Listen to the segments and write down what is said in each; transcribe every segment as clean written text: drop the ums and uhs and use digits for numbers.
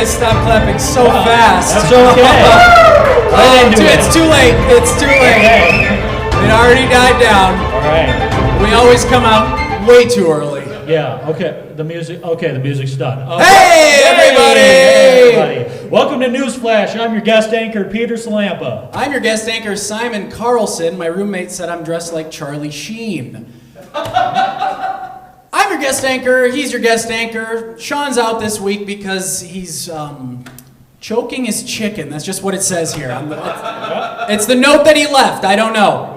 guys stop clapping so fast. That's okay. Dude, it's too late. It's too late. It already died down. All right. We always come out way too early. Yeah, okay. The music's done. Okay. Hey, everybody! Hey, everybody! Welcome to NewsFlash. I'm your guest anchor, Peter Sillanpaa. I'm your guest anchor, Simon Carlson. My roommate said I'm dressed like Charlie Sheen. I'm your guest anchor. He's your guest anchor. Sean's out this week because he's choking his chicken. That's just what it says here. It's the note that he left. I don't know.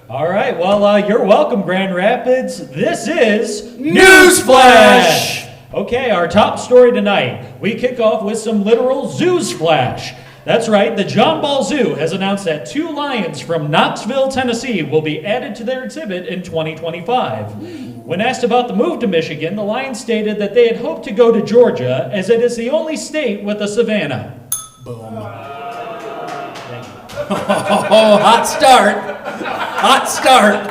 All right, well, you're welcome, Grand Rapids. This is NewsFlash! Okay, our top story tonight. We kick off with some literal zoos flash. That's right, the John Ball Zoo has announced that 2 lions from Knoxville, Tennessee will be added to their exhibit in 2025. When asked about the move to Michigan, the lions stated that they had hoped to go to Georgia, as it is the only state with a savanna. Boom. Oh, hot start. Hot start.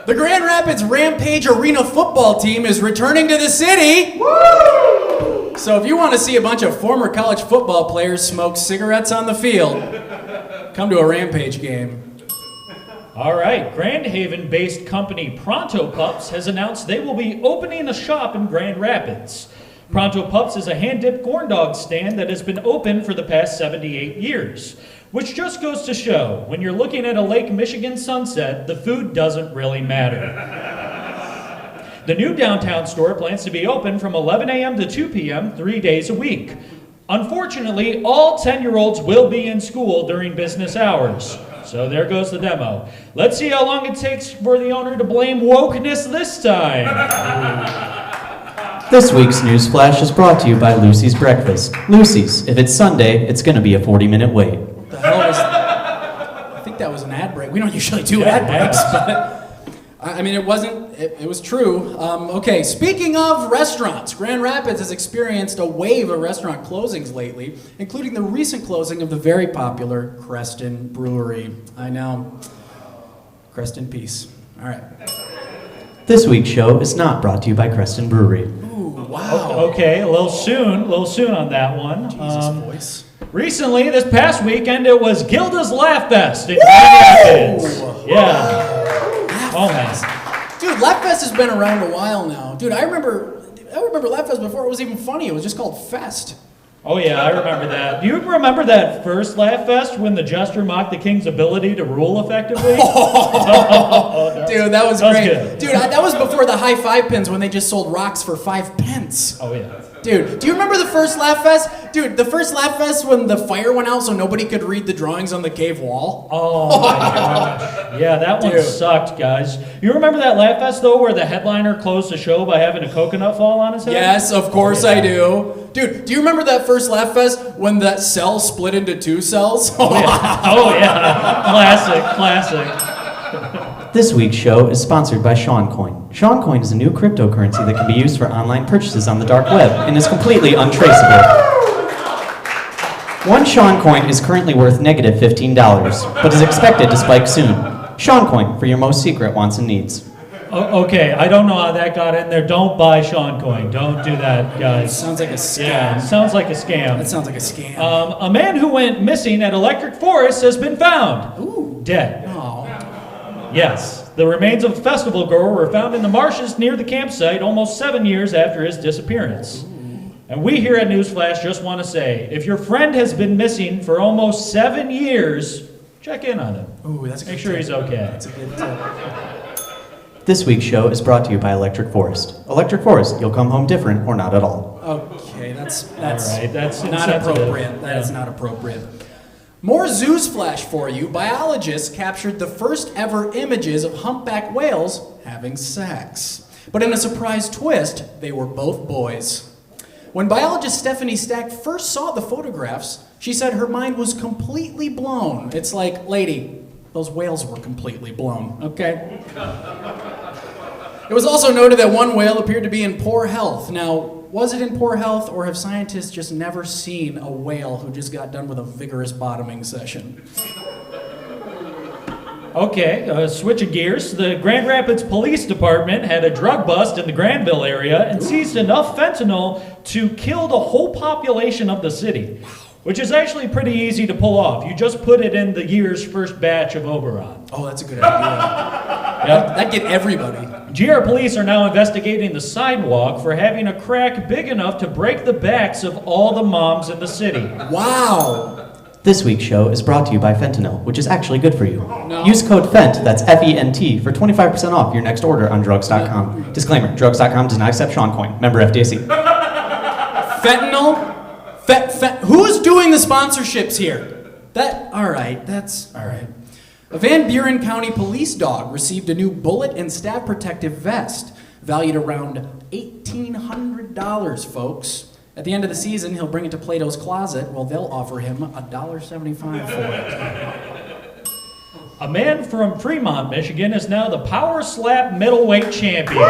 The Grand Rapids Rampage Arena football team is returning to the city. Woo! So if you want to see a bunch of former college football players smoke cigarettes on the field, come to a Rampage game. All right, Grand Haven-based company Pronto Pups has announced they will be opening a shop in Grand Rapids. Pronto Pups is a hand-dipped corn dog stand that has been open for the past 78 years. Which just goes to show, when you're looking at a Lake Michigan sunset, the food doesn't really matter. The new downtown store plans to be open from 11 a.m. to 2 p.m. 3 days a week. Unfortunately, all 10-year-olds will be in school during business hours. So there goes the demo. Let's see how long it takes for the owner to blame wokeness this time. This week's Newsflash is brought to you by Lucy's Breakfast. Lucy's, if it's Sunday, it's going to be a 40-minute wait. What the hell was that? I think that was an ad break. We don't usually do ad breaks, but I mean, it wasn't, it was true. Okay, speaking of restaurants, Grand Rapids has experienced a wave of restaurant closings lately, including the recent closing of the very popular Creston Brewery. I know. Rest in peace. All right. This week's show is not brought to you by Creston Brewery. Ooh, wow. Okay, a little soon on that one. Jesus voice. Recently, this past weekend, it was Gilda's Laugh Fest in Grand Rapids. Yeah. Oh man. Dude, Laugh Fest has been around a while now. Dude, I remember Laugh Fest before it was even funny. It was just called Fest. Oh yeah, I remember that. Do you remember that first Laugh Fest when the jester mocked the king's ability to rule effectively? Dude, that was great. Good. Dude, that was before the high 5 pins when they just sold rocks for 5 pence. Oh yeah. Dude, do you remember the first Laugh Fest? Dude, the first Laugh Fest when the fire went out so nobody could read the drawings on the cave wall? Oh my gosh. Yeah, that one Dude. sucked, guys. You remember that Laugh Fest though where the headliner closed the show by having a coconut fall on his head? Yes, of course I do. Dude, do you remember that first Laugh Fest when that cell split into 2 cells? Oh yeah. Classic. This week's show is sponsored by Seancoin. Seancoin is a new cryptocurrency that can be used for online purchases on the dark web and is completely untraceable. One Seancoin is currently worth negative $15, but is expected to spike soon. Seancoin for your most secret wants and needs. Okay, I don't know how that got in there. Don't buy Seancoin. Don't do that, guys. Sounds like a scam. Yeah, sounds like a scam. That sounds like a scam. A man who went missing at Electric Forest has been found. Ooh. Dead. Oh. Yes, the remains of a festival goer were found in the marshes near the campsite almost 7 years after his disappearance. And we here at NewsFlash just want to say, if your friend has been missing for almost 7 years, check in on him. Ooh, that's a good Make sure tip. he's okay. That's a good tip. This week's show is brought to you by Electric Forest. Electric Forest, you'll come home different or not at all. Okay, that's All right, that's not insensitive. appropriate. That is not appropriate. More zoos flash for you. Biologists captured the first ever images of humpback whales having sex. But in a surprise twist, they were both boys. When biologist Stephanie Stack first saw the photographs, she said her mind was completely blown. It's like, lady, those whales were completely blown, okay? It was also noted that one whale appeared to be in poor health. Now, was it in poor health, or have scientists just never seen a whale who just got done with a vigorous bottoming session? Okay, switching gears. The Grand Rapids Police Department had a drug bust in the Granville area and seized enough fentanyl to kill the whole population of the city, which is actually pretty easy to pull off. You just put it in the year's first batch of Oberon. Oh, that's a good idea. Yep. That'd get everybody. GR police are now investigating the sidewalk for having a crack big enough to break the backs of all the moms in the city. Wow. This week's show is brought to you by fentanyl, which is actually good for you. No. Use code FENT, that's F-E-N-T, for 25% off your next order on drugs.com. Disclaimer, drugs.com does not accept Sean Coin. Member FDIC. Fentanyl? Who's doing the sponsorships here? All right. A Van Buren County police dog received a new bullet and stab protective vest, valued around $1,800, folks. At the end of the season, he'll bring it to Plato's Closet, while they'll offer him $1.75 for it. A man from Fremont, Michigan is now the Power Slap middleweight champion.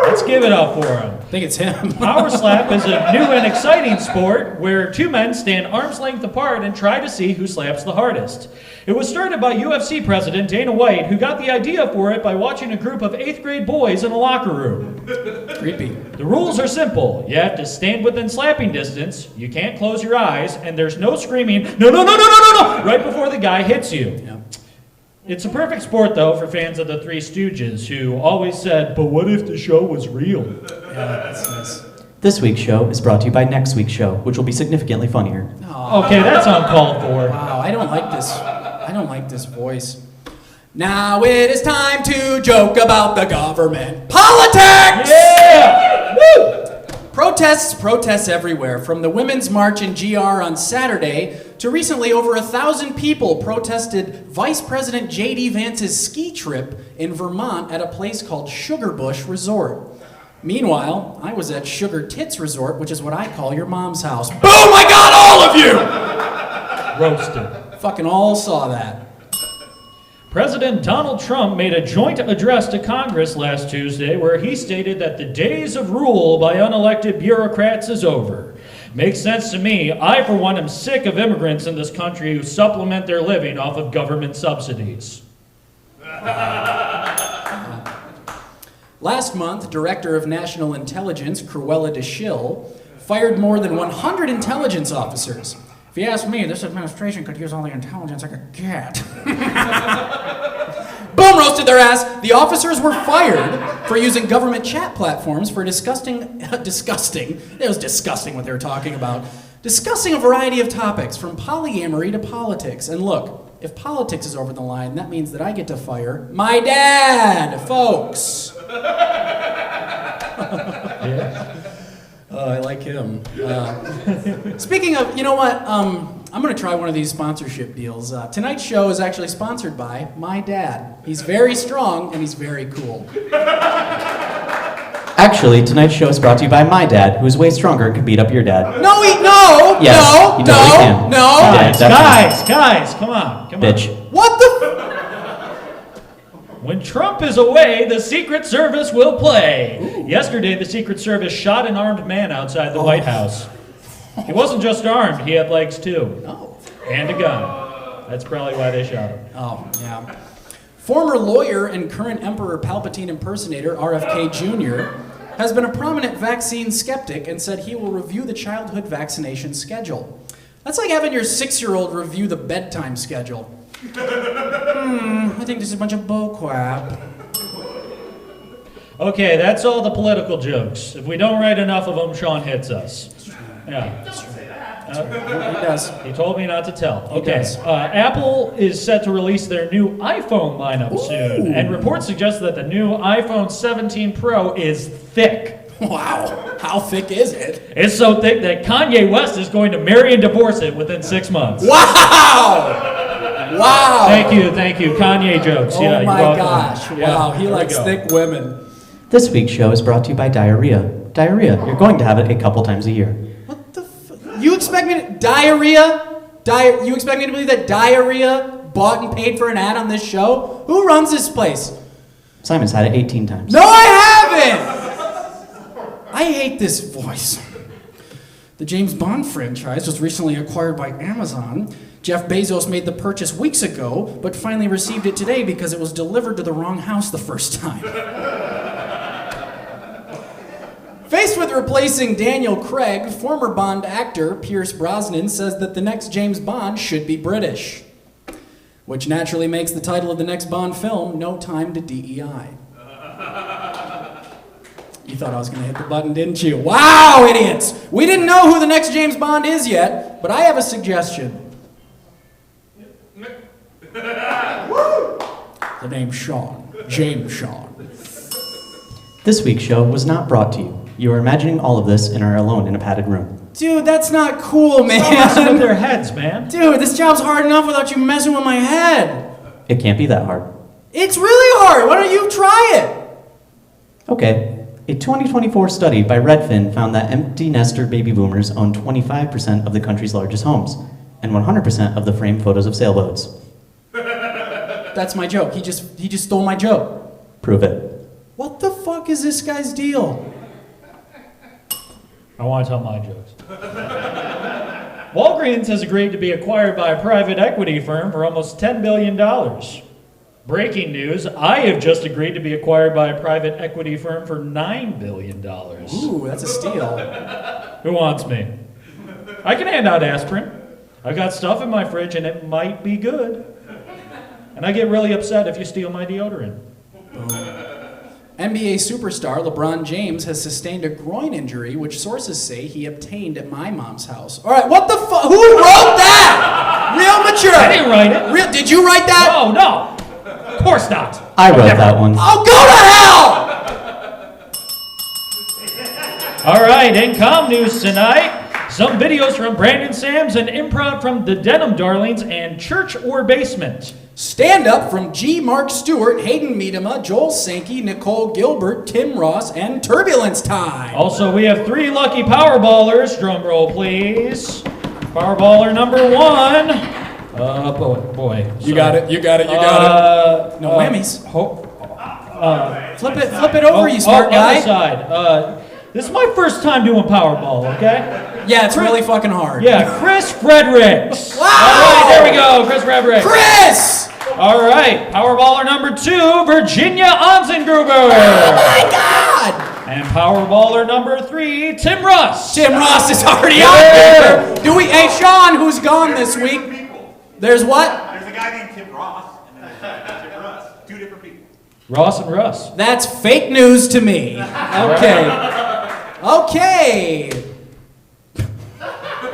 Let's give it up for him. I think it's him. Power Slap is a new and exciting sport where two men stand arm's length apart and try to see who slaps the hardest. It was started by UFC president Dana White, who got the idea for it by watching a group of 8th grade boys in a locker room. Creepy. The rules are simple. You have to stand within slapping distance, you can't close your eyes, and there's no screaming, no, right before the guy hits you. Yeah. It's a perfect sport, though, for fans of the Three Stooges, who always said, but what if the show was real? Yeah, that's nice. This week's show is brought to you by next week's show, which will be significantly funnier. Okay, that's uncalled for. Wow, I don't like this. I don't like this voice. Now it is time to joke about the government. Politics! Yeah! Woo! Protests everywhere, from the Women's March in GR on Saturday to recently over 1,000 people protested Vice President J.D. Vance's ski trip in Vermont at a place called Sugar Bush Resort. Meanwhile, I was at Sugar Tits Resort, which is what I call your mom's house. Boom, I got all of you! Roasted. Fucking all saw that. President Donald Trump made a joint address to Congress last Tuesday where he stated that the days of rule by unelected bureaucrats is over. Makes sense to me. I, for one, am sick of immigrants in this country who supplement their living off of government subsidies. Last month, Director of National Intelligence, Cruella DeShill, fired more than 100 intelligence officers. If you ask me, this administration could use all the intelligence I could get. Boom, roasted their ass. The officers were fired for using government chat platforms for discussing, it was disgusting what they were talking about, discussing a variety of topics from polyamory to politics. And look, if politics is over the line, that means that I get to fire my dad, folks. Yeah. I like him. Speaking of, you know what? I'm going to try one of these sponsorship deals. Tonight's show is actually sponsored by my dad. He's very strong and he's very cool. Actually, tonight's show is brought to you by my dad, who's way stronger and can beat up your dad. No, Yes, no, you totally can. no. Yeah, definitely. Guys, come on. Bitch. What the When Trump is away, the Secret Service will play. Ooh. Yesterday, the Secret Service shot an armed man outside the White House. He wasn't just armed, he had legs too. Oh. And a gun. That's probably why they shot him. Oh, yeah. Former lawyer and current Emperor Palpatine impersonator RFK Jr. has been a prominent vaccine skeptic and said he will review the childhood vaccination schedule. That's like having your 6-year-old review the bedtime schedule. I think this is a bunch of bullcrap. Okay, that's all the political jokes. If we don't write enough of them, Sean hits us. Yeah. He does. He told me not to tell. He Okay. does. Apple is set to release their new iPhone lineup soon, and reports suggest that the new iPhone 17 Pro is thick. Wow. How thick is it? It's so thick that Kanye West is going to marry and divorce it within 6 months. Wow! Wow! Thank you. Kanye jokes. Oh yeah, my you're welcome. gosh. Yeah, Wow, he there we likes go. thick women. This week's show is brought to you by diarrhea. Diarrhea, you're going to have it a couple times a year. What the You expect me to... Diarrhea? You expect me to believe that diarrhea bought and paid for an ad on this show? Who runs this place? Simon's had it 18 times. No, I haven't! I hate this voice. The James Bond franchise was recently acquired by Amazon. Jeff Bezos made the purchase weeks ago, but finally received it today because it was delivered to the wrong house the first time. Faced with replacing Daniel Craig, former Bond actor Pierce Brosnan says that the next James Bond should be British, which naturally makes the title of the next Bond film No Time to DEI. You thought I was going to hit the button, didn't you? Wow, idiots! We didn't know who the next James Bond is yet, but I have a suggestion. The name's Sean. James Sean. This week's show was not brought to you. You are imagining all of this and are alone in a padded room. Dude, that's not cool, man. Stop messing with their heads, man. Dude, this job's hard enough without you messing with my head. It can't be that hard. It's really hard. Why don't you try it? Okay. A 2024 study by Redfin found that empty nester baby boomers own 25% of the country's largest homes and 100% of the framed photos of sailboats. That's my joke. He just stole my joke. Prove it. What the fuck is this guy's deal? I want to tell my jokes. Walgreens has agreed to be acquired by a private equity firm for almost $10 billion. Breaking news, I have just agreed to be acquired by a private equity firm for $9 billion. Ooh, that's a steal. Who wants me? I can hand out aspirin. I've got stuff in my fridge and it might be good. And I get really upset if you steal my deodorant. NBA superstar LeBron James has sustained a groin injury, which sources say he obtained at my mom's house. All right, what the fuck? Who wrote that? Real mature. I didn't write it. Did you write that? Oh, no. Of course not. I wrote that one. Oh, go to hell! All right, in comm news tonight, some videos from Brandon Sams and improv from the Denim Darlings and Church or Basement. Stand-up from G. Mark Stewart, Hayden Miedema, Joel Sankey, Nicole Gilbert, Tim Ross, and Turbulence Time. Also, we have 3 lucky Powerballers. Drum roll, please. Powerballer number 1. Boy. You got it. No whammies. Flip it over, you smart guy. Other side. This is my first time doing Powerball, okay? Yeah, it's really fucking hard. Yeah, Chris Fredericks. Wow! All right, there we go, Chris Fredericks. Chris! All right, Powerballer number 2, Virginia Onsengruber. Oh my God! And Powerballer number 3, Tim Russ. Tim Ross is already out there. Hey, Sean, who's gone this week? There's what? There's a guy named Tim Ross, and then there's Tim Russ. 2 different people. Ross and Russ. That's fake news to me. Okay.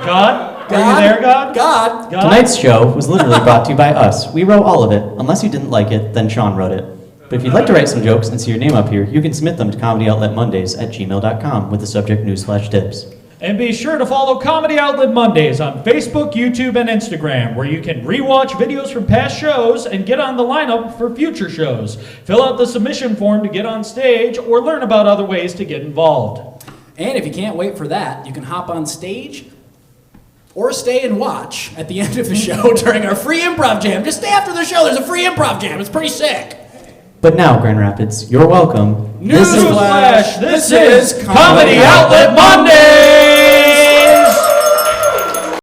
God? Are you there, God? God. Tonight's show was literally brought to you by us. We wrote all of it. Unless you didn't like it, then Sean wrote it. But if you'd like to write some jokes and see your name up here, you can submit them to comedyoutletmondays@gmail.com with the subject Newsflash Tips. And be sure to follow Comedy Outlet Mondays on Facebook, YouTube, and Instagram, where you can rewatch videos from past shows and get on the lineup for future shows. Fill out the submission form to get on stage or learn about other ways to get involved. And if you can't wait for that, you can hop on stage or stay and watch at the end of the show during our free improv jam. Just stay after the show. There's a free improv jam. It's pretty sick. But now, Grand Rapids, you're welcome. Newsflash! This is Comedy Outlet Mondays!